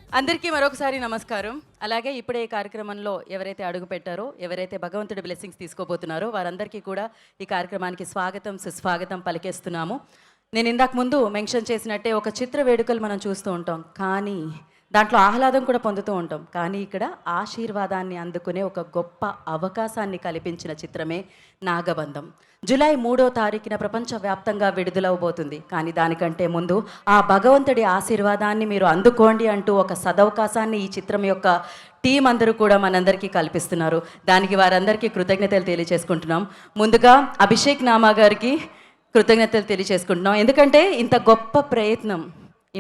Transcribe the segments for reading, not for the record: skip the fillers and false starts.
అందరికీ మరొకసారి నమస్కారం. అలాగే ఇప్పుడే ఈ కార్యక్రమంలో ఎవరైతే అడుగు పెట్టారో, ఎవరైతే భగవంతుడి బ్లెస్సింగ్స్ తీసుకోబోతున్నారో వారందరికీ కూడా ఈ కార్యక్రమానికి స్వాగతం, సుస్వాగతం పలికేస్తున్నాము. నేను ఇందాక ముందు మెన్షన్ చేసినట్టే ఒక చిత్ర వేడుకలు మనం చూస్తూ ఉంటాం, కానీ దాంట్లో ఆహ్లాదం కూడా పొందుతూ ఉంటాం. కానీ ఇక్కడ ఆశీర్వాదాన్ని అందుకునే ఒక గొప్ప అవకాశాన్ని కల్పించిన చిత్రమే నాగబంధం. జూలై 3వ తారీఖున ప్రపంచవ్యాప్తంగా విడుదలవబోతుంది. కానీ దానికంటే ముందు ఆ భగవంతుడి ఆశీర్వాదాన్ని మీరు అందుకోండి అంటూ ఒక సదవకాశాన్ని ఈ చిత్రం యొక్క టీం అందరూ కూడా మనందరికీ కల్పిస్తున్నారు. దానికి వారందరికీ కృతజ్ఞతలు తెలియజేసుకుంటున్నాం. ముందుగా అభిషేక్ నామా గారికి కృతజ్ఞతలు తెలియజేసుకుంటున్నాం. ఎందుకంటే ఇంత గొప్ప ప్రయత్నం,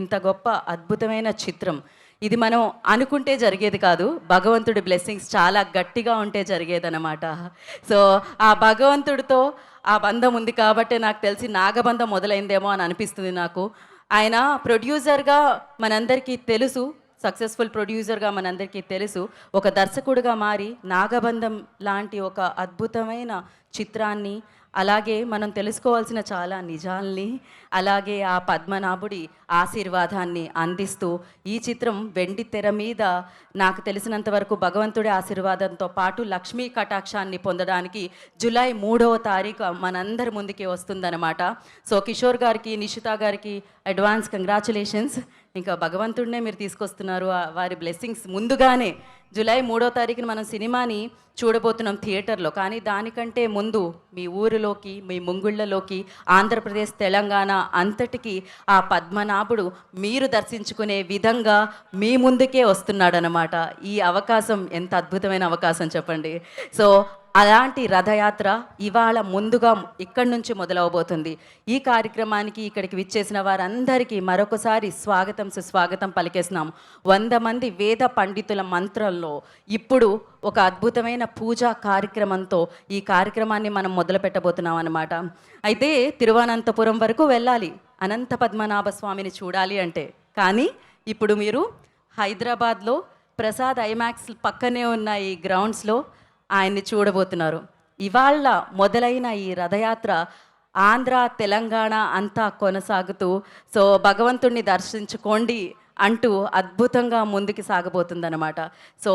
ఇంత గొప్ప అద్భుతమైన చిత్రం ఇది మనం అనుకుంటే జరిగేది కాదు. భగవంతుడి బ్లెస్సింగ్స్ చాలా గట్టిగా ఉంటే జరిగేదన్నమాట. సో ఆ భగవంతుడితో ఆ బంధం ఉంది కాబట్టి నాకు తెలిసి నాగబంధం మొదలైందేమో అని అనిపిస్తుంది నాకు. ఆయన ప్రొడ్యూసర్గా మనందరికీ తెలుసు, సక్సెస్ఫుల్ ప్రొడ్యూసర్గా మనందరికీ తెలుసు. ఒక దర్శకుడిగా మారి నాగబంధం లాంటి ఒక అద్భుతమైన చిత్రాన్ని, అలాగే మనం తెలుసుకోవాల్సిన చాలా నిజాల్ని, అలాగే ఆ పద్మనాభుడి ఆశీర్వాదాన్ని అందిస్తూ ఈ చిత్రం వెండి తెర మీద నాకు తెలిసినంత వరకు భగవంతుడి ఆశీర్వాదంతో పాటు లక్ష్మీ కటాక్షాన్ని పొందడానికి జూలై 3వ తారీఖు మనందరి ముందుకి వస్తుందన్నమాట. సో కిషోర్ గారికి, నిషిత గారికి అడ్వాన్స్ కంగ్రాచులేషన్స్. ఇంకా భగవంతుడినే మీరు తీసుకొస్తున్నారు, వారి బ్లెస్సింగ్స్ ముందుగానే. జూలై 3వ తారీఖున మనం సినిమాని చూడబోతున్నాం థియేటర్లో. కానీ దానికంటే ముందు మీ ఊరిలోకి, మీ ముంగుళ్ళలోకి, ఆంధ్రప్రదేశ్, తెలంగాణ అంతటికి ఆ పద్మనాభుడు మీరు దర్శించుకునే విధంగా మీ ముందుకే వస్తున్నాడనమాట. ఈ అవకాశం ఎంత అద్భుతమైన అవకాశం చెప్పండి. సో అలాంటి రథయాత్ర ఇవాళ ముందుగా ఇక్కడి నుంచి మొదలవబోతుంది. ఈ కార్యక్రమానికి ఇక్కడికి విచ్చేసిన వారందరికీ మరొకసారి స్వాగతం, సుస్వాగతం పలికేస్తున్నాం. 100 మంది వేద పండితుల మంత్రంలో ఇప్పుడు ఒక అద్భుతమైన పూజా కార్యక్రమంతో ఈ కార్యక్రమాన్ని మనం మొదలు పెట్టబోతున్నాం అన్నమాట. అయితే తిరువనంతపురం వరకు వెళ్ళాలి అనంత పద్మనాభ స్వామిని చూడాలి అంటే. కానీ ఇప్పుడు మీరు హైదరాబాద్లో ప్రసాద్ ఐమాక్స్ పక్కనే ఉన్న ఈ గ్రౌండ్స్లో ఆయన్ని చూడబోతున్నారు. ఇవాళ మొదలైన ఈ రథయాత్ర ఆంధ్ర, తెలంగాణ అంతా కొనసాగుతూ సో భగవంతుణ్ణి దర్శించుకోండి అంటూ అద్భుతంగా ముందుకు సాగబోతుందన్నమాట. సో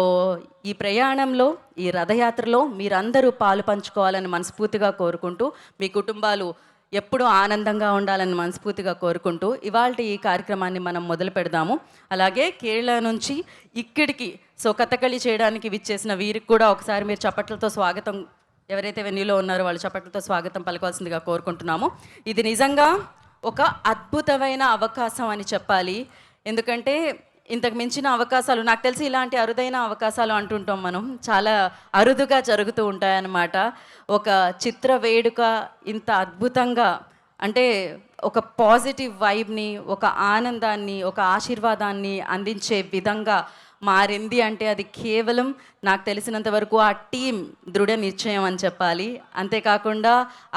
ఈ ప్రయాణంలో, ఈ రథయాత్రలో మీరందరూ పాలు పంచుకోవాలని మనస్ఫూర్తిగా కోరుకుంటూ, మీ కుటుంబాలు ఎప్పుడూ ఆనందంగా ఉండాలని మనస్ఫూర్తిగా కోరుకుంటూ ఇవాళ ఈ కార్యక్రమాన్ని మనం మొదలు పెడదాము. అలాగే కేరళ నుంచి ఇక్కడికి సో కథకళి చేయడానికి విచ్చేసిన వీరికి కూడా ఒకసారి మీరు చప్పట్లతో స్వాగతం, ఎవరైతే వెన్యూలో ఉన్నారో వాళ్ళు చప్పట్లతో స్వాగతం పలకాల్సిందిగా కోరుకుంటున్నాము. ఇది నిజంగా ఒక అద్భుతమైన అవకాశం అని చెప్పాలి. ఎందుకంటే ఇంతకు మించిన అవకాశాలు నాకు తెలిసి ఇలాంటి అరుదైన అవకాశాలు అంటుంటాం మనం, చాలా అరుదుగా జరుగుతూ ఉంటాయన్నమాట. ఒక చిత్ర వేడుక ఇంత అద్భుతంగా, అంటే ఒక పాజిటివ్ వైబ్ని, ఒక ఆనందాన్ని, ఒక ఆశీర్వాదాన్ని అందించే విధంగా మారింది అంటే అది కేవలం నాకు తెలిసినంత వరకు ఆ టీం దృఢ నిశ్చయం అని చెప్పాలి. అంతేకాకుండా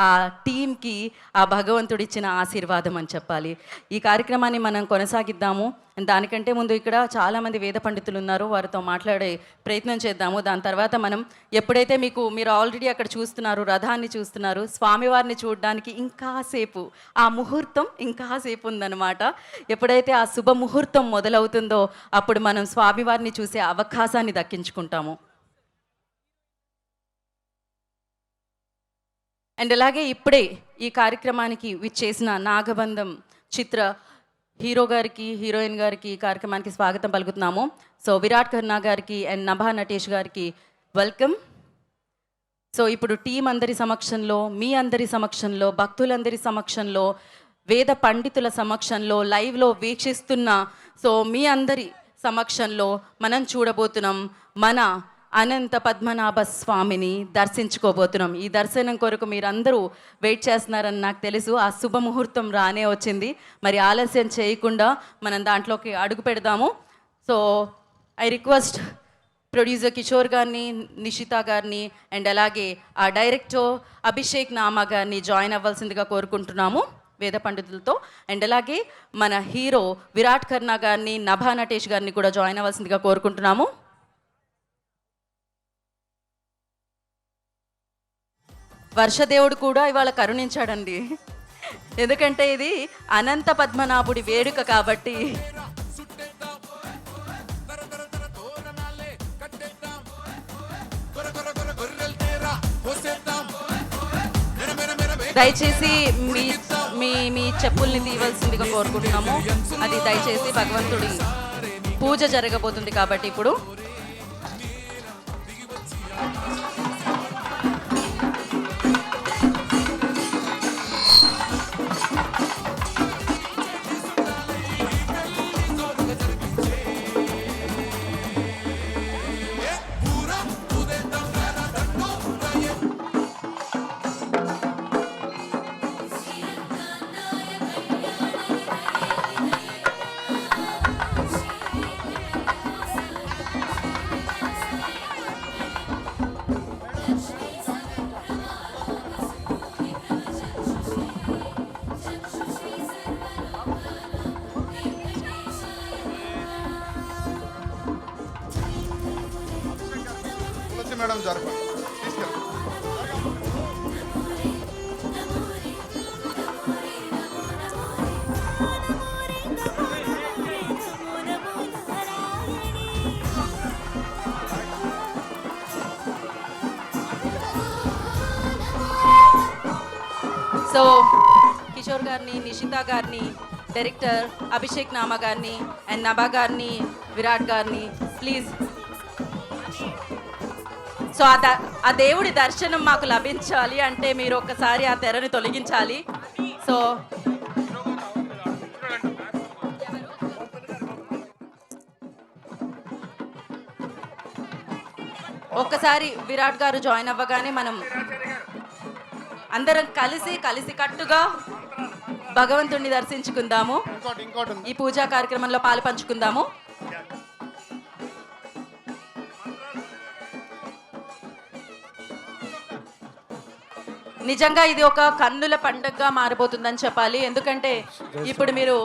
ఆ టీంకి ఆ భగవంతుడిచ్చిన ఆశీర్వాదం అని చెప్పాలి. ఈ కార్యక్రమాన్ని మనం కొనసాగిద్దాము. దానికంటే ముందు ఇక్కడ చాలామంది వేద పండితులు ఉన్నారు, వారితో మాట్లాడే ప్రయత్నం చేద్దాము. దాని తర్వాత మనం ఎప్పుడైతే మీరు ఆల్రెడీ అక్కడ చూస్తున్నారు, రథాన్ని చూస్తున్నారు, స్వామివారిని చూడడానికి ఇంకాసేపు, ఆ ముహూర్తం ఇంకాసేపు ఉందన్నమాట. ఎప్పుడైతే ఆ శుభ ముహూర్తం మొదలవుతుందో అప్పుడు మనం స్వామివారిని చూసే అవకాశాన్ని దక్కించుకుంటాము. అండ్ అలాగే ఇప్పుడే ఈ కార్యక్రమానికి విచ్చేసిన నాగబంధం చిత్ర హీరో గారికి, హీరోయిన్ గారికి ఈ కార్యక్రమానికి స్వాగతం పలుకుతున్నాము. సో విరాట్ ఖన్నా గారికి అండ్ నభా నటేష్ గారికి వెల్కమ్. సో ఇప్పుడు టీం అందరి సమక్షంలో, మీ అందరి సమక్షంలో, భక్తులందరి సమక్షంలో, వేద పండితుల సమక్షంలో, లైవ్లో వీక్షిస్తున్న సో మీ అందరి సమక్షంలో మనం చూడబోతున్నాం మన అనంత పద్మనాభ స్వామిని దర్శించుకోబోతున్నాం. ఈ దర్శనం కొరకు మీరందరూ వెయిట్ చేస్తున్నారని నాకు తెలుసు. ఆ శుభముహూర్తం రానే వచ్చింది. మరి ఆలస్యం చేయకుండా మనం దాంట్లోకి అడుగు పెడదాము. So I request producer Kishore గారిని, నిషిత గారిని అండ్ అలాగే ఆ డైరెక్టర్ అభిషేక్ నామా గారిని జాయిన్ అవ్వాల్సిందిగా కోరుకుంటున్నాము వేద పండితులతో. అండ్ అలాగే మన హీరో విరాట్ ఖన్నా గారిని, నభా నటేష్ గారిని కూడా జాయిన్ అవ్వాల్సిందిగా కోరుకుంటున్నాము. వర్షదేవుడు కూడా ఇవాళ కరుణించాడండి. ఎందుకంటే ఇది అనంత పద్మనాభుడి వేడుక కాబట్టి దయచేసి మీ మీ మీ చెప్పుల్ని తీయవలసిందిగా కోరుకుంటున్నాము. అది దయచేసి భగవంతుడి పూజ జరగబోతుంది కాబట్టి ఇప్పుడు మేడం జరపండి తీసుకెళ్ళండి. సో కిషోర్ గారిని, నిషిత గారిని, డైరెక్టర్ అభిషేక్ నామా గారిని అండ్ నభా గారిని, విరాట్ గారిని ప్లీజ్. సో ఆ దేవుడి దర్శనం మాకు లభించాలి అంటే మీరు ఒక్కసారి ఆ తెరని తొలగించాలి. సో ఒక్కసారి విరాట్ గారు జాయిన్ అవ్వగానే మనం అందరం కలిసి కట్టుగా భగవంతుణ్ణి దర్శించుకుందాము. ఈ పూజా కార్యక్రమంలో పాలు పంచుకుందాము. నిజంగా ఇది ఒక కన్నుల పండుగగా మారబోతుందని చెప్పాలి. ఎందుకంటే ఇప్పుడు మీరు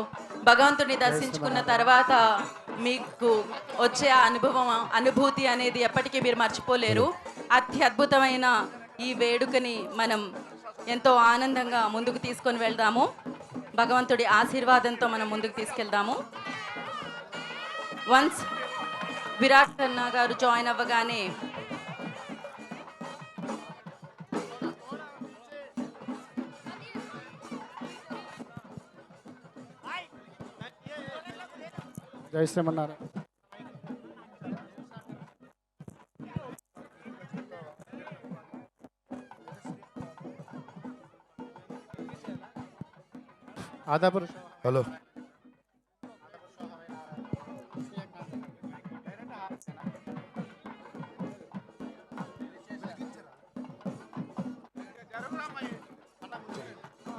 భగవంతుడిని దర్శించుకున్న తర్వాత మీకు వచ్చే అనుభూతి అనేది ఎప్పటికీ మీరు మర్చిపోలేరు. అత్యద్భుతమైన ఈ వేడుకని మనం ఎంతో ఆనందంగా ముందుకు తీసుకొని వెళ్దాము. భగవంతుడి ఆశీర్వాదంతో మనం ముందుకు తీసుకెళ్దాము. వన్స్ విరాట్ ఖన్నా గారు జాయిన్ అవ్వగానే జై శ్రీమన్నారాయణ. ఆదాపురు హలో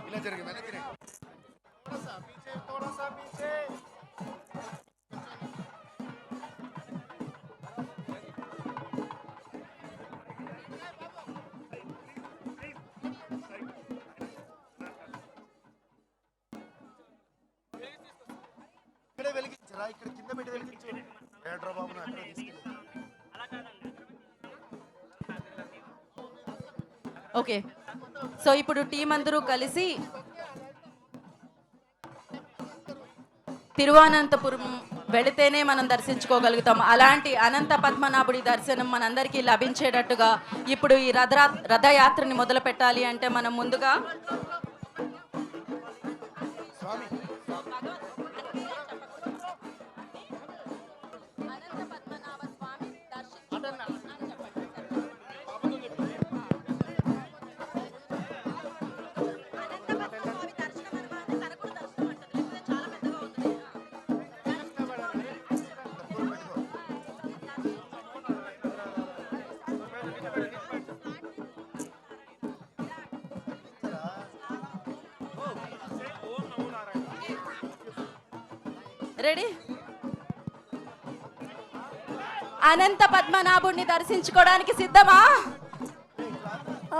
ఇలా జరిగి వెనక్కి రండి. ఇక్కడే వెలిగించరా, ఇక్కడ కింద పెట్టి వెలిగించు. ఏడ్రా బాబు నా అక్కడ తీసుకెళ్ళి. ఓకే. సో ఇప్పుడు టీం అందరూ కలిసి తిరువనంతపురం వెళితేనే మనం దర్శించుకోగలుగుతాం. అలాంటి అనంత పద్మనాభుడి దర్శనం మనందరికీ లభించేటట్టుగా ఇప్పుడు ఈ రథయాత్రని మొదలు పెట్టాలి అంటే మనం ముందుగా రెడీ అనంత పద్మనాభుడిని దర్శించుకోవడానికి సిద్ధమా?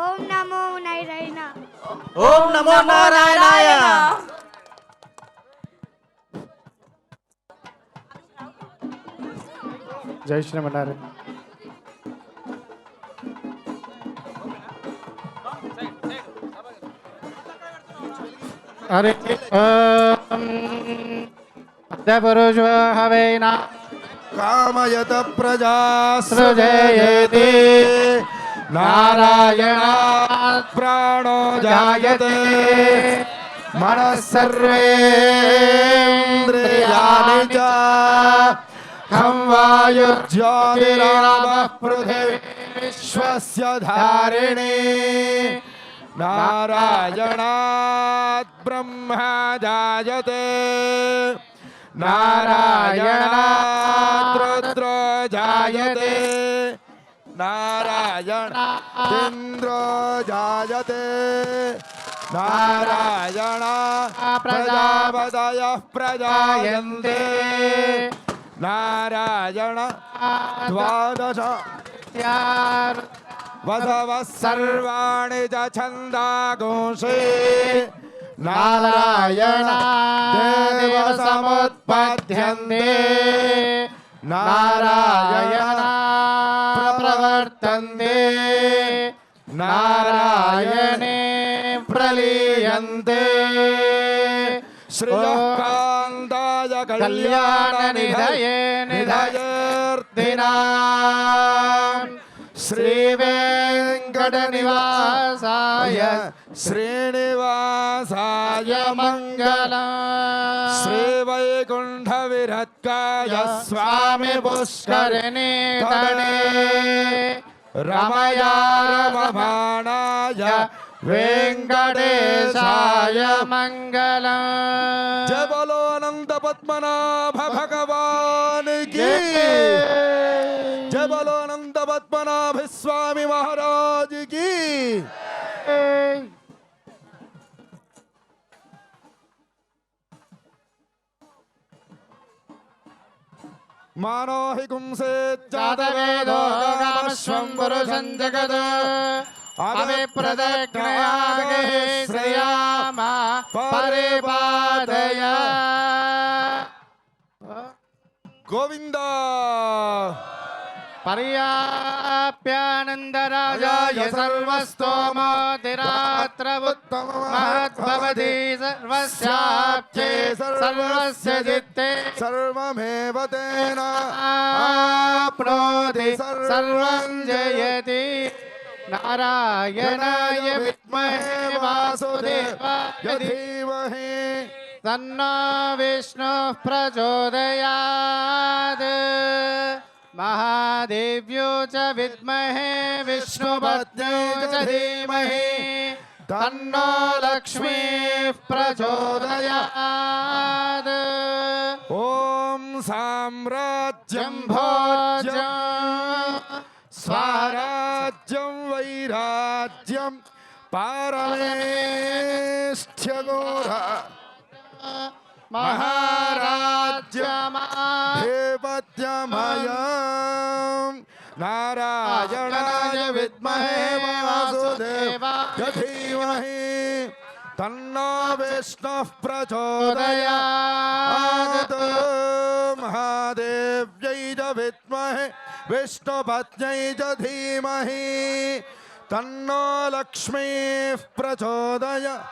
ఓం నమో నారాయణ. ఓం నమో నారాయణాయ. జై శ్రీమన్నారాయణ. హరి పురుషో హవేనా కామయత ప్రజా సృజయతి నారాయణ प्राणो जायते मनः सर्वेन्द्रियाणि च खं वायुर्ज्योतिरापः पृथिवी विश्वस्य धारिणी नारायणात् ब्रह्मा जायते नारायणात् रुद्रो जायते नारायणात् इन्द्रो जायते नारायण प्रजापतयः प्रजायन्ते नारायण द्वादश वसवः सर्वाणि च छन्दागुंषे नारायण देव समुत्पद्यन्ते नारायण प्रवर्तन्ते नारायणे प्रलीयन्ते श्रियः कान्ताय कल्याणनिधये निधयेऽर्थिनाम् श्रीवेङ्कटनिवासाय श्रीनिवासाय मङ्गलम् श्रीवैकुण्ठविरत्काय स्वामी पुष्करिणी तटे रमया रममाणाय वेङ्कटेशाय मङ्गलम् जय बोलो अनंत पद्मनाभ भगवान की जय बोलो अनंत पद्मनाभ स्वामी महाराज की मानो हि कुंसे जातवेदो गामश्वं पुरुषं जगत् अभिप्रदक्षिणागे श्रेयामा परिपादय गोविंद पर्याप्यानन्दराजाय सर्वस्तोमोतिरात्र महद्भवति सर्वस्याप्ते सर्वस्य चित्ते सर्वमेव तेन आप्नोति सर्वं जयति नारायणाय विद्महे वासुदेवाय धीमहि तन्नो विष्णुः प्रचोदयात् महादेव्यो च विद्महे विष्णुपत्न्यो च धीमहि तन्नो लक्ष्मीः प्रचोदयात् ॐ साम्राज्यं भोज्यं स्वराज्यं वैराज्यं पारमेष्ठ्यघोरा महाराज्यमयं नारायणाय विद्महे वासुदेवाय धीमहि तन्नो विष्णुः प्रचोदयात् महादेव्यै च विद्महे विष्णुपत्न्यै च धीमहि तन्नो लक्ष्मीः प्रचोदयात्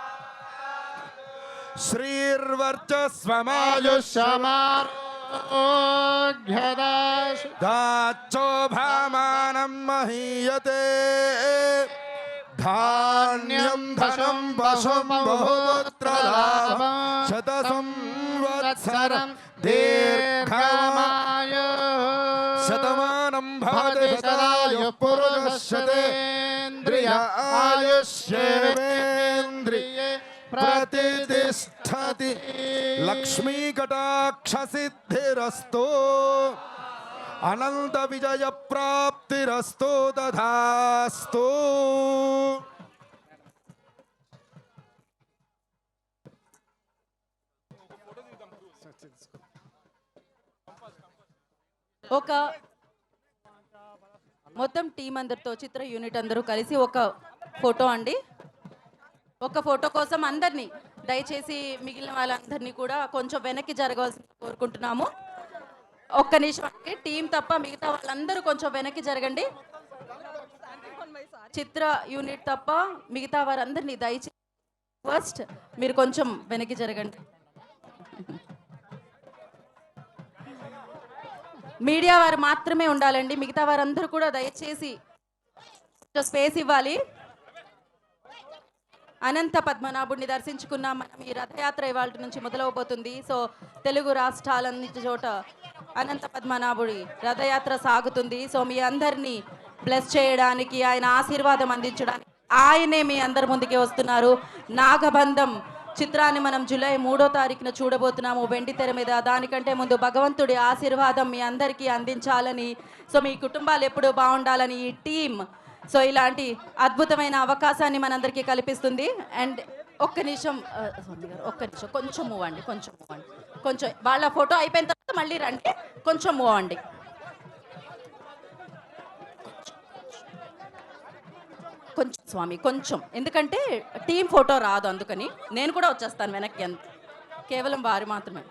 श्रीर्वर्चस्वमायुष्यमारोग्यदाशु दाचोभामानं महीयते धान्यं धनं पशुं बहुपुत्रलाभं शतसंवत्सरं दीर्घमायु शतमानं भवति सदायुः पुरुषस्येन्द्रिय आयुष्येवेन्द्रिये प्रतिष्ठति लक्ष्मी कटाक्ष सिद्धिरस्तु अनंत विजय प्राप्तिरस्तु तथास्तु ఒక మొత్తం టీం అందరితో చిత్ర యూనిట్ అందరూ కలిసి ఒక ఫోటో అండి. ఒక ఫోటో కోసం అందరినీ దయచేసి మిగిలిన వాళ్ళందరినీ కూడా కొంచెం వెనక్కి జరగవలసింది కోరుకుంటున్నాము. ఒక్క నిమిషానికి టీం తప్ప మిగతా వాళ్ళందరూ కొంచెం వెనక్కి జరగండి. చిత్ర యూనిట్ తప్ప మిగతా వారందరినీ దయచేసి ఫస్ట్ మీరు కొంచెం వెనక్కి జరగండి. మీడియా వారు మాత్రమే ఉండాలండి. మిగతా వారందరూ కూడా దయచేసి స్పేస్ ఇవ్వాలి. అనంత పద్మనాభుడిని దర్శించుకున్నాం మనం. ఈ రథయాత్ర ఇవాళ నుంచి మొదలవబోతుంది. సో తెలుగు రాష్ట్రాలన్నిటి చోట అనంత పద్మనాభుడి రథయాత్ర సాగుతుంది. సో మీ అందరినీ బ్లెస్ చేయడానికి, ఆయన ఆశీర్వాదం అందించడానికి ఆయనే మీ అందరి ముందుకే వస్తున్నారు. నాగబంధం చిత్రాన్ని మనం జూలై 3వ తారీఖున చూడబోతున్నాము వెండి తెర మీద. దానికంటే ముందు భగవంతుడి ఆశీర్వాదం మీ అందరికీ అందించాలని, సో మీ కుటుంబాలు ఎప్పుడూ బాగుండాలని ఈ టీం సో ఇలాంటి అద్భుతమైన అవకాశాన్ని మనందరికీ కల్పిస్తుంది. అండ్ ఒక్క నిమిషం స్వామి గారు, ఒక్క నిమిషం కొంచెం మూవ్ అండి, కొంచెం మూవ్ అండి, కొంచెం వాళ్ళ ఫోటో అయిపోయిన తర్వాత మళ్ళీ రండి, కొంచెం మూవ్ అండి. కొంచెం స్వామి కొంచెం, ఎందుకంటే టీం ఫోటో రాదు, అందుకని నేను కూడా వచ్చేస్తాను వెనక్కి, అంత కేవలం వారు మాత్రమే.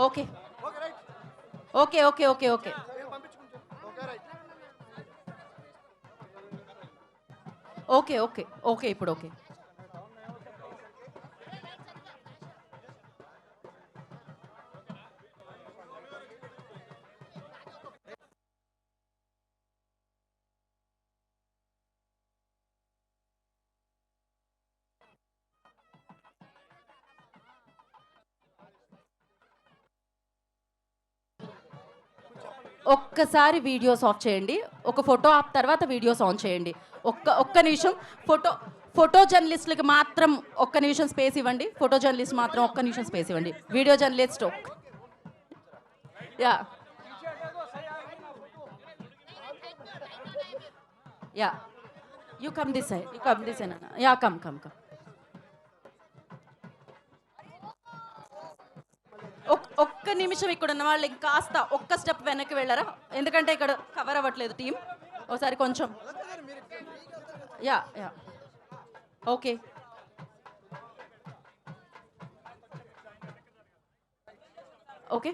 Okay okay okay okay okay okay okay okay ఇప్పుడు ఓకే. ఒక్కసారి వీడియోస్ ఆఫ్ చేయండి, ఒక ఫోటో ఆఫ్ తర్వాత వీడియోస్ ఆన్ చేయండి. ఒక్క నిమిషం. ఫోటో జర్నలిస్టులకి మాత్రం ఒక్క నిమిషం స్పేస్ ఇవ్వండి. ఫోటో జర్నలిస్ట్ మాత్రం ఒక్క నిమిషం స్పేస్ ఇవ్వండి. Video journalist yeah yeah you come this side, you come this side. Yeah come come come. ఒక్క నిమిషం ఇక్కడ ఉన్న వాళ్ళు ఇంకాస్త ఒక్క స్టెప్ వెనక్కి వెళ్ళారా, ఎందుకంటే ఇక్కడ కవర్ అవ్వట్లేదు టీం. ఒకసారి కొంచెం యా యా ఓకే. ఓకే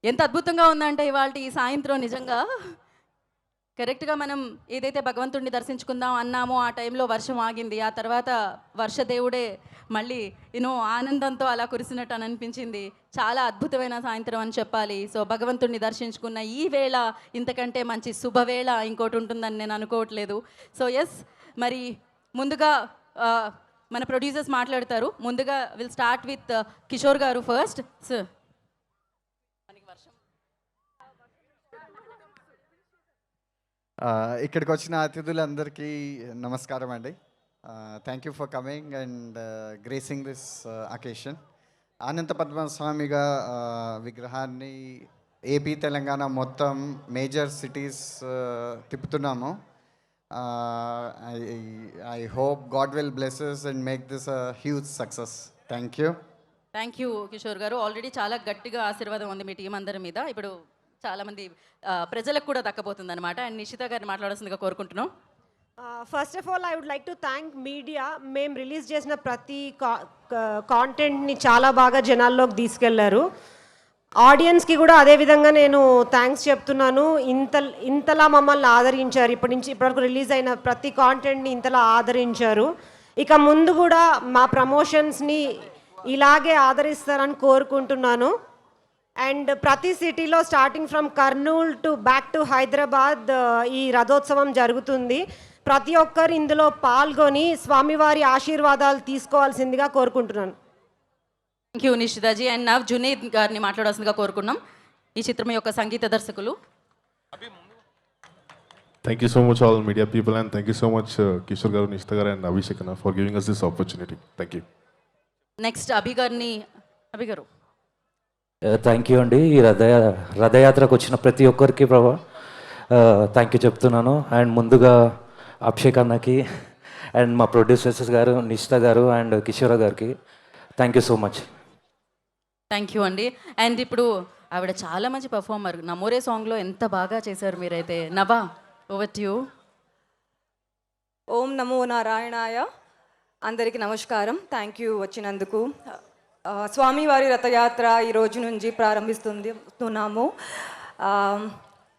ఎంత అద్భుతంగా ఉందంటే ఇవాళ ఈ సాయంత్రం నిజంగా కరెక్ట్గా మనం ఏదైతే భగవంతుడిని దర్శించుకుందాం అన్నామో ఆ టైంలో వర్షం ఆగింది. ఆ తర్వాత వర్షదేవుడే మళ్ళీ ఆనందంతో అలా కురిసినట్టు అని అనిపించింది. చాలా అద్భుతమైన సాయంత్రం అని చెప్పాలి. సో భగవంతుడిని దర్శించుకున్న ఈ వేళ ఇంతకంటే మంచి శుభవేళ ఇంకోటి ఉంటుందని నేను అనుకోవట్లేదు. సో ఎస్, మరి ముందుగా మన ప్రొడ్యూసర్స్ మాట్లాడతారు. ముందుగా విల్ స్టార్ట్ విత్ కిషోర్ గారు ఫస్ట్. సార్, ఇక్కడికి వచ్చిన అతిథులందరికీ నమస్కారం అండి. Thank you for coming and gracing this occasion. Anantha పద్మస్వామిగా విగ్రహాన్ని ఏపీ తెలంగాణ మొత్తం మేజర్ సిటీస్ తిప్పుతున్నాము. I hope God will blesses and make this a huge success. Thank you. Thank you Kishore గారు. ఆల్రెడీ చాలా గట్టిగా ఆశీర్వాదం ఉంది మీ టీం అందరి మీద. ఇప్పుడు చాలామంది ప్రజలకు కూడా దక్కబోతుంది అనమాట. అండ్ నిషిత గారిని మాట్లాడాల్సిందిగా కోరుకుంటున్నాం. First of all I would like to thank media. మేము రిలీజ్ చేసిన ప్రతి కాంటెంట్ని చాలా బాగా జనాల్లోకి తీసుకెళ్లారు. ఆడియన్స్కి కూడా అదేవిధంగా నేను థ్యాంక్స్ చెప్తున్నాను. ఇంతలా మమ్మల్ని ఆదరించారు. ఇప్పటివరకు రిలీజ్ అయిన ప్రతి కాంటెంట్ని ఇంతలా ఆదరించారు. ఇక ముందు కూడా మా ప్రమోషన్స్ని ఇలాగే ఆదరిస్తారని కోరుకుంటున్నాను. అండ్ ప్రతి సిటీలో starting from Kurnool to back to Hyderabad ఈ రథోత్సవం జరుగుతుంది. ప్రతి ఒక్కరు ఇందులో పాల్గొని స్వామివారి ఆశీర్వాదాలు తీసుకోవాల్సిందిగా కోరుకుంటున్నాను. Thank you Nishitaji. And now Junaid గారిని మాట్లాడాల్సిందిగా కోరుకున్నాం, ఈ చిత్రం యొక్క సంగీత దర్శకులు. Thank you so much all media people, and thank you so much Kishore garu, Nishita garu and Abhishek Anna for giving us this opportunity. Thank you. Next Abhi గారిని. అభి గారు. Thank you అండి. ఈ రథయాత్రకు వచ్చిన ప్రతి ఒక్కరికి ప్రభా థ్యాంక్ యూ చెప్తున్నాను. And ముందుగా అభిషేక్ అన్నకి అండ్ మా ప్రొడ్యూసర్స్ గారు నిషిత గారు అండ్ కిషోర గారికి thank you so much. Thank you అండి. అండ్ ఇప్పుడు ఆవిడ చాలా మంచి పర్ఫార్మర్. నమోరే సాంగ్లో ఎంత బాగా చేశారు మీరైతే. Nabha, over to you. ఓం నమో నారాయణాయ. అందరికీ నమస్కారం. థ్యాంక్ యూ వచ్చినందుకు. స్వామివారి రథయాత్ర ఈ రోజు నుంచి ప్రారంభిస్తున్నాము.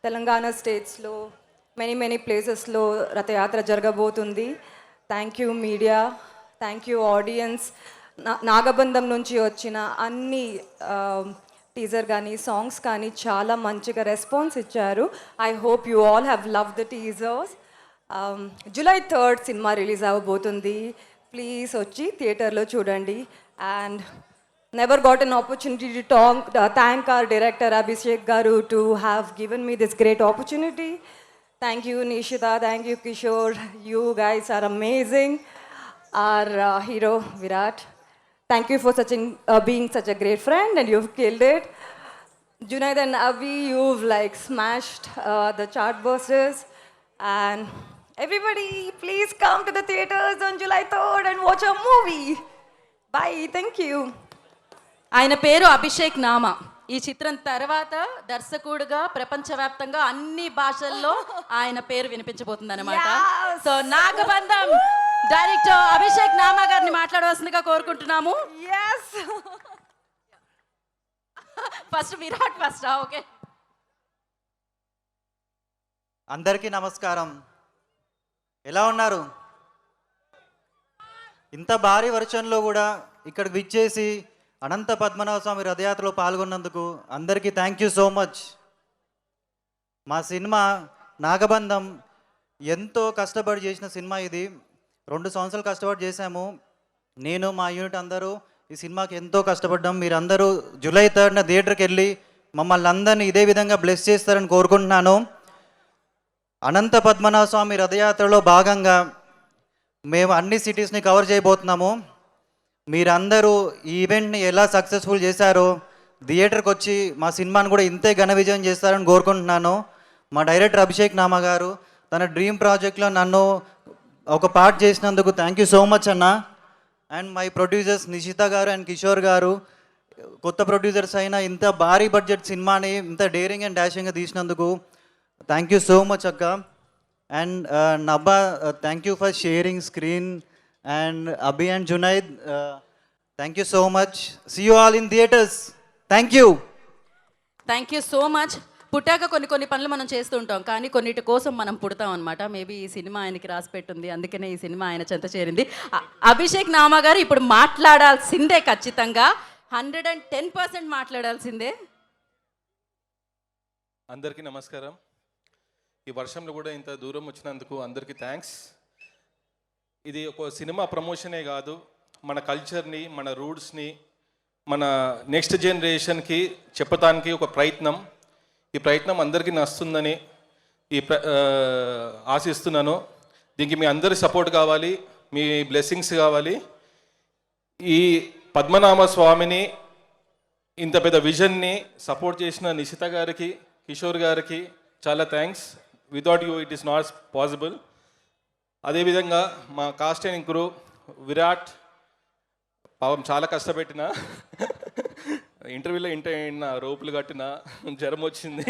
తెలంగాణ స్టేట్స్లో మెనీ ప్లేసెస్లో రథయాత్ర జరగబోతుంది. Thank you media, thank you audience. Nagabandham నుంచి వచ్చిన అన్ని టీజర్ కానీ సాంగ్స్ కానీ చాలా మంచిగా రెస్పాన్స్ ఇచ్చారు. I hope you all have love the teasers. July 3rd cinema release అవ్వబోతుంది. ప్లీజ్ వచ్చి థియేటర్లో చూడండి. And never got an opportunity to thank our director Abhishek garu to have given me this great opportunity. Thank you Nishita, thank you Kishore. You guys are amazing. Our hero Virat, thank you for being such a great friend, and you've killed it. Junaid and Abhi, you've like smashed the chartbusters. And everybody, please come to the theaters on July 3rd and watch a movie. Bye. Thank you. ఆయన పేరు అభిషేక్ నామా. ఈ చిత్రం తర్వాత దర్శకుడుగా ప్రపంచవ్యాప్తంగా అన్ని భాషల్లో ఆయన పేరు వినిపించబోతుంది అనమాట. సో నాగబంధం డైరెక్టర్ అభిషేక్ నామా గారిని మాట్లాడవలసిందిగా కోరుకుంటున్నాము. Yes. First Virat first. Okay. అందరికీ నమస్కారం. ఎలా ఉన్నారు? ఇంత భారీ వర్షంలో కూడా ఇక్కడికి విచ్చేసి అనంత పద్మనాభ స్వామి రథయాత్రలో పాల్గొన్నందుకు అందరికీ థ్యాంక్ యూ సో మచ్. మా సినిమా నాగబంధం ఎంతో కష్టపడి చేసిన సినిమా ఇది. 2 సంవత్సరాలు కష్టపడి చేశాము. నేను మా యూనిట్ అందరూ ఈ సినిమాకి ఎంతో కష్టపడ్డాం. మీరందరూ July 3rd థియేటర్కి వెళ్ళి మమ్మల్ని అందరినీ ఇదే విధంగా బ్లెస్ చేస్తారని కోరుకుంటున్నాను. అనంత పద్మనాభ స్వామి రథయాత్రలో భాగంగా మేము అన్ని సిటీస్ని కవర్ చేయబోతున్నాము. మీరందరూ ఈ ఈవెంట్ని ఎలా సక్సెస్ఫుల్ చేశారో థియేటర్కి వచ్చి మా సినిమాని కూడా ఇంతే ఘన విజయం చేస్తారని కోరుకుంటున్నాను. మా డైరెక్టర్ అభిషేక్ నామా గారు తన డ్రీమ్ ప్రాజెక్ట్లో నన్ను ఒక పార్ట్ చేసినందుకు థ్యాంక్ యూ సో మచ్ అన్న. అండ్ మై ప్రొడ్యూసర్స్ నిషిత గారు అండ్ కిషోర్ గారు, కొత్త ప్రొడ్యూసర్స్ అయినా ఇంత భారీ బడ్జెట్ సినిమాని ఇంత డేరింగ్ అండ్ డాషింగ్గా తీసినందుకు థ్యాంక్ యూ సో మచ్ అక్క. And Nabha, thank you for sharing screen. And Abhi and Junaid, thank you so much. See you all in theatres. Thank you. Thank you so much. పుట్టాక కొన్ని పనులు మనం చేస్తూ ఉంటాం, కానీ కొన్నిటి కోసం మనం పుడతాం అనమాట. మేబీ ఈ సినిమా ఆయనకి రాసి పెట్టుంది, అందుకనే ఈ సినిమా ఆయన చెంత చేరింది. అభిషేక్ నామా గారు ఇప్పుడు మాట్లాడాల్సిందే, ఖచ్చితంగా 110% మాట్లాడాల్సిందే. అందరికీ నమస్కారం. ఈ వర్షంలో కూడా ఇంత దూరం వచ్చినందుకు అందరికీ థ్యాంక్స్. ఇది ఒక సినిమా ప్రమోషనే కాదు, మన కల్చర్ని, మన రూట్స్ని, మన నెక్స్ట్ జనరేషన్కి చెప్పటానికి ఒక ప్రయత్నం. ఈ ప్రయత్నం అందరికీ నచ్చుతుందని ఆశిస్తున్నాను. దీనికి మీ అందరి సపోర్ట్ కావాలి, మీ బ్లెస్సింగ్స్ కావాలి. ఈ పద్మనాభ స్వామిని ఇంత పెద్ద విజన్ని సపోర్ట్ చేసిన నిశిత గారికి, కిషోర్ గారికి చాలా thanks. Without you it is not possible. అదేవిధంగా మా కాస్ట్ అండ్ క్రూ విరాట్ పాపం చాలా కష్టపెట్టిన, ఇంటర్వ్యూలో రోపులు కట్టిన, జ్వరం వచ్చింది.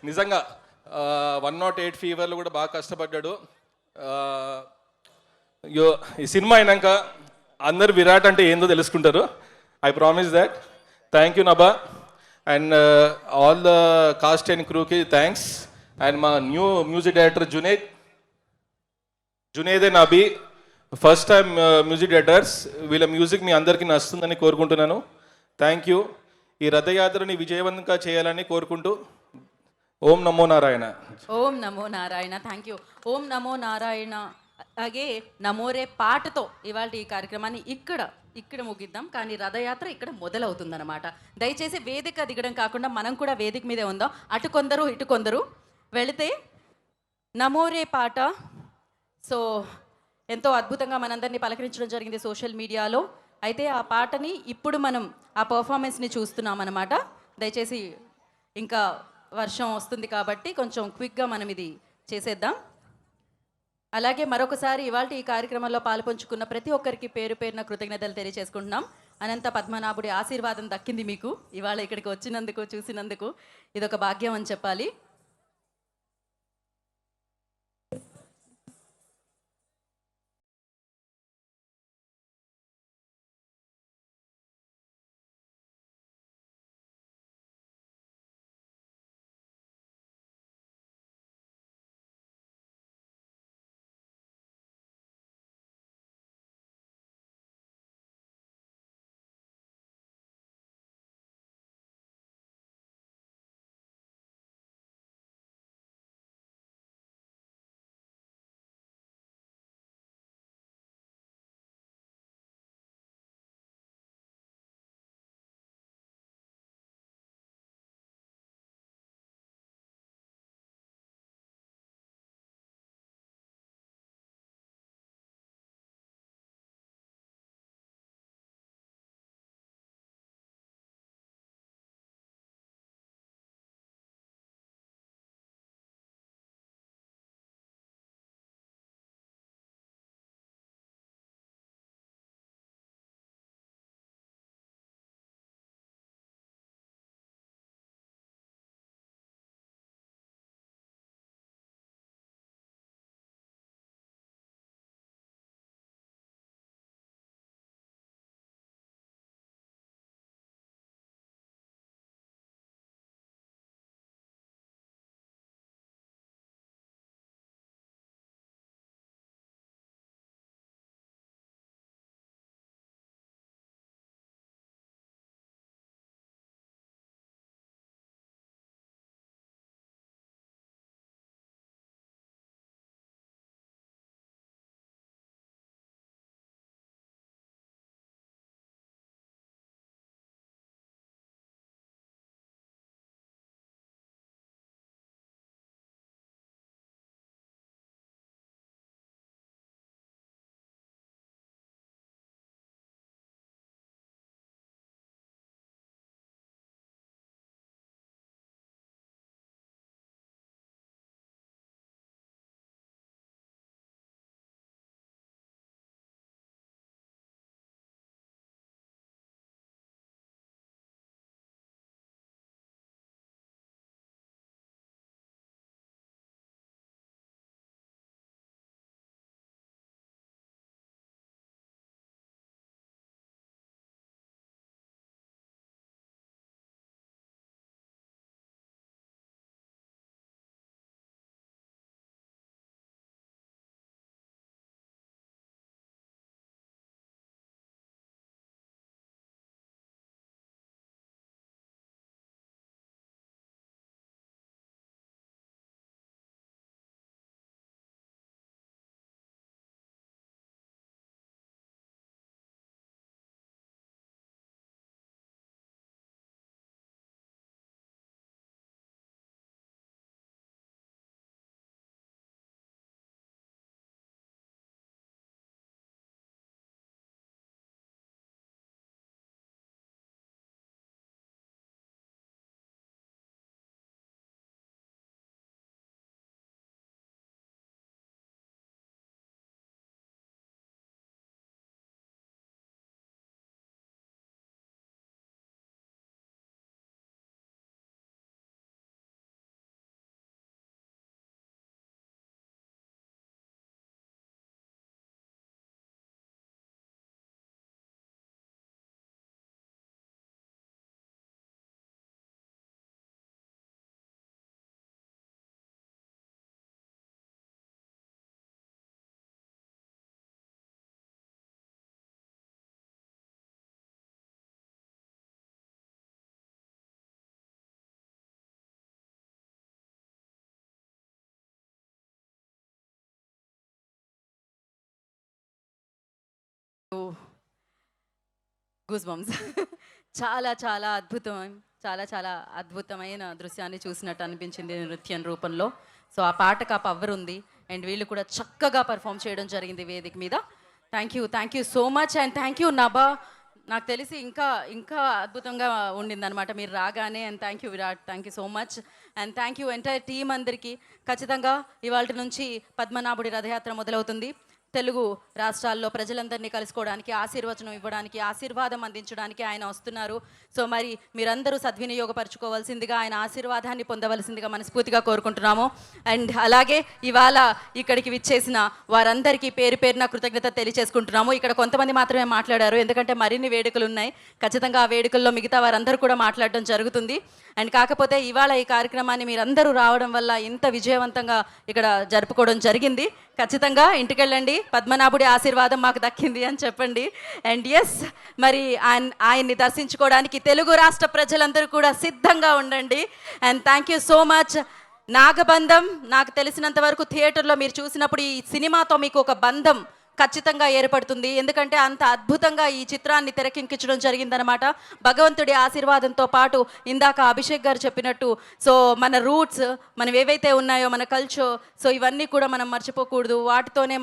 నిజంగా 108 ఫీవర్లు కూడా బాగా కష్టపడ్డాడు. ఈ సినిమా అయినాక అందరు విరాట్ అంటే ఏందో తెలుసుకుంటారు. I promise that. Thank you Nabha and all the cast and క్రూకి థ్యాంక్స్. అండ్ మా new music director Junaid and Abhi, first time music directors. వీళ్ళ మ్యూజిక్ మీ అందరికీ నచ్చుతుందని కోరుకుంటున్నాను. Thank you. ఈ రథయాత్రని విజయవంతంగా చేయాలని కోరుకుంటూ ఓం నమో నారాయణ. ఓం నమో నారాయణ. Thank you. ఓం నమో నారాయణ. అలాగే నమోరే పాటతో ఇవాళ ఈ కార్యక్రమాన్ని ఇక్కడ ముగిద్దాం, కానీ రథయాత్ర ఇక్కడ మొదలవుతుందన్నమాట. దయచేసి వేదిక దిగడం కాకుండా మనం కూడా వేదిక మీదే ఉందాం. అటు కొందరు ఇటు కొందరు వెళితే నమోరే పాట. సో ఎంతో అద్భుతంగా మనందరినీ పలకరించడం జరిగింది సోషల్ మీడియాలో. అయితే ఆ పాటని ఇప్పుడు మనం ఆ పర్ఫార్మెన్స్ని చూస్తున్నాం అన్నమాట. దయచేసి ఇంకా వర్షం వస్తుంది కాబట్టి కొంచెం క్విక్గా మనం ఇది చేసేద్దాం. అలాగే మరొకసారి ఇవాళ ఈ కార్యక్రమంలో పాలుపంచుకున్న ప్రతి ఒక్కరికి పేరు పేరున కృతజ్ఞతలు తెలియజేసుకుంటున్నాం. అనంత పద్మనాభుడి ఆశీర్వాదం దక్కింది మీకు ఇవాళ ఇక్కడికి వచ్చినందుకు, చూసినందుకు. ఇదొక భాగ్యం అని చెప్పాలి. Goose bumps. చాలా చాలా చాలా అద్భుతమైన దృశ్యాన్ని చూసినట్టు అనిపించింది నృత్యం రూపంలో. సో ఆ పాటకు ఆ పవర్ ఉంది అండ్ వీళ్ళు కూడా చక్కగా పర్ఫామ్ చేయడం జరిగింది వేదిక మీద. Thank you so much and thank you Nabha. నాకు తెలిసి ఇంకా అద్భుతంగా ఉండిందనమాట మీరు రాగానే. And thank you Virat, thank you so much and thank you entire team అందరికీ. ఖచ్చితంగా ఇవాళ నుంచి పద్మనాభుడి రథయాత్ర మొదలవుతుంది. తెలుగు రాష్ట్రాల్లో ప్రజలందరినీ కలుసుకోవడానికి, ఆశీర్వచనం ఇవ్వడానికి, ఆశీర్వాదం అందించడానికి ఆయన వస్తున్నారు. సో మరి మీరందరూ సద్వినియోగపరచుకోవాల్సిందిగా, ఆయన ఆశీర్వాదాన్ని పొందవలసిందిగా మనస్ఫూర్తిగా కోరుకుంటున్నాము. అండ్ అలాగే ఇవాళ ఇక్కడికి విచ్చేసిన వారందరికీ పేరు పేరున కృతజ్ఞత తెలియచేసుకుంటున్నాము. ఇక్కడ కొంతమంది మాత్రమే మాట్లాడారు, ఎందుకంటే మరిన్ని వేడుకలు ఉన్నాయి. ఖచ్చితంగా ఆ వేడుకల్లో మిగతా వారందరూ కూడా మాట్లాడడం జరుగుతుంది. అండ్ కాకపోతే ఇవాళ ఈ కార్యక్రమాన్ని మీరందరూ రావడం వల్ల ఇంత విజయవంతంగా ఇక్కడ జరుపుకోవడం జరిగింది. ఖచ్చితంగా ఇంటికెళ్ళండి, పద్మనాభుడి ఆశీర్వాదం మాకు దక్కింది అని చెప్పండి. అండ్ ఎస్, మరి ఆయన్ని దర్శించుకోవడానికి తెలుగు రాష్ట్ర ప్రజలందరూ కూడా సిద్ధంగా ఉండండి. And thank you so much. Nagabandham, నాకు తెలిసినంత వరకు థియేటర్లో మీరు చూసినప్పుడు ఈ సినిమాతో మీకు ఒక బంధం ఖచ్చితంగా ఏర్పడుతుంది. ఎందుకంటే అంత అద్భుతంగా ఈ చిత్రాన్ని తెరకెక్కించడం జరిగిందనమాట. భగవంతుడి ఆశీర్వాదంతో పాటు ఇందాక అభిషేక్ గారు చెప్పినట్టు, సో మన రూట్స్, మనం ఏవైతే ఉన్నాయో మన కల్చర్, సో ఇవన్నీ కూడా మనం మర్చిపోకూడదు. వాటితోనే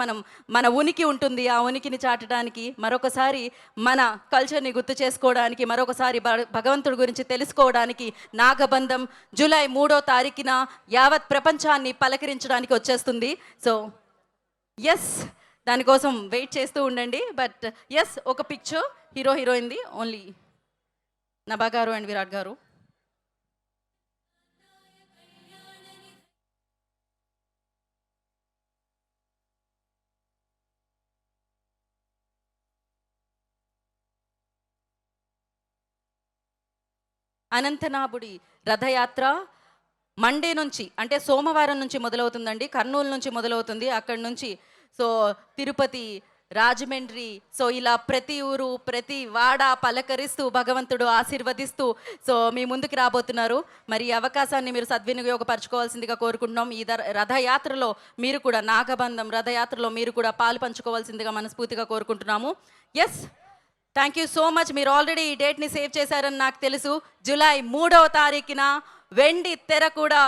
మన ఉనికి ఉంటుంది. ఆ ఉనికిని చాటడానికి, మరొకసారి మన కల్చర్ని గుర్తు చేసుకోవడానికి, మరొకసారి భగవంతుడి గురించి తెలుసుకోవడానికి నాగబంధం జూలై 3వ తారీఖున యావత్ ప్రపంచాన్ని పలకరించడానికి వచ్చేస్తుంది. సో ఎస్, దానికోసం వెయిట్ చేస్తూ ఉండండి. బట్ ఎస్, ఒక పిక్చర్ హీరో హీరోయిన్ది ఓన్లీ నభా గారు అండ్ విరాట్ గారు. అనంతనాభుడి రథయాత్ర మండే నుంచి, అంటే సోమవారం నుంచి మొదలవుతుందండి. కర్నూలు నుంచి మొదలవుతుంది. అక్కడి నుంచి సో తిరుపతి, రాజమండ్రి, సో ఇలా ప్రతి ఊరు, ప్రతి వాడ పలకరిస్తూ, భగవంతుడు ఆశీర్వదిస్తూ సో మీ ముందుకు రాబోతున్నారు. మరి ఈ అవకాశాన్ని మీరు సద్వినియోగపరచుకోవాల్సిందిగా కోరుకుంటున్నాం. ఈ రథయాత్రలో మీరు కూడా, నాగబంధం రథయాత్రలో మీరు కూడా పాలు పంచుకోవాల్సిందిగా మనస్ఫూర్తిగా కోరుకుంటున్నాము. Yes, thank you so much. మీరు ఆల్రెడీ ఈ డేట్ని సేవ్ చేశారని నాకు తెలుసు. జూలై 3వ తారీఖున వెండి తెర కూడా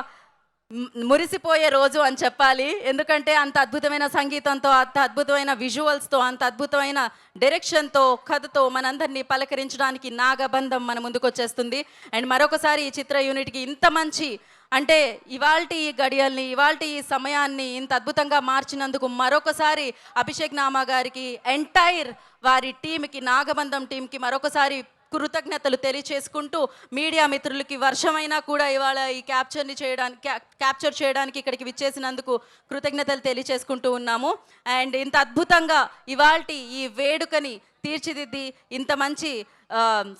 మురిసిపోయే రోజు అని చెప్పాలి. ఎందుకంటే అంత అద్భుతమైన సంగీతంతో, అంత అద్భుతమైన విజువల్స్తో, అంత అద్భుతమైన డైరెక్షన్తో, కథతో మనందరినీ పలకరించడానికి నాగబంధం మన ముందుకు వచ్చేస్తుంది. అండ్ మరొకసారి ఈ చిత్ర యూనిట్కి ఇంత మంచి, అంటే ఇవాల్టి ఈ గడియల్ని, ఇవాల్టి ఈ సమయాన్ని ఇంత అద్భుతంగా మార్చినందుకు మరొకసారి అభిషేక్ నామా గారికి, ఎంటైర్ వారి టీంకి, నాగబంధం టీంకి మరొకసారి కృతజ్ఞతలు తెలియచేసుకుంటూ, మీడియా మిత్రులకి వర్షమైనా కూడా ఇవాళ ఈ క్యాప్చర్ చేయడానికి ఇక్కడికి విచ్చేసినందుకు కృతజ్ఞతలు తెలియచేసుకుంటూ ఉన్నాము. అండ్ ఇంత అద్భుతంగా ఇవాల్టి ఈ వేడుకని తీర్చిదిద్ది ఇంత మంచి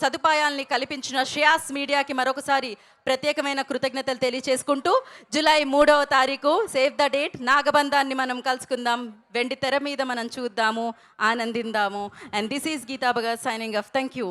సదుపాయాల్ని కల్పించిన శ్రేయాస్ మీడియాకి మరొకసారి ప్రత్యేకమైన కృతజ్ఞతలు తెలియచేసుకుంటూ, జూలై 3వ తారీఖు సేవ్ ద డేట్, నాగబంధాన్ని మనం కలుసుకుందాం, వెండి తెర మీద మనం చూద్దాము, ఆనందిందాము. And this is Geeta Bhagat signing off. Thank you.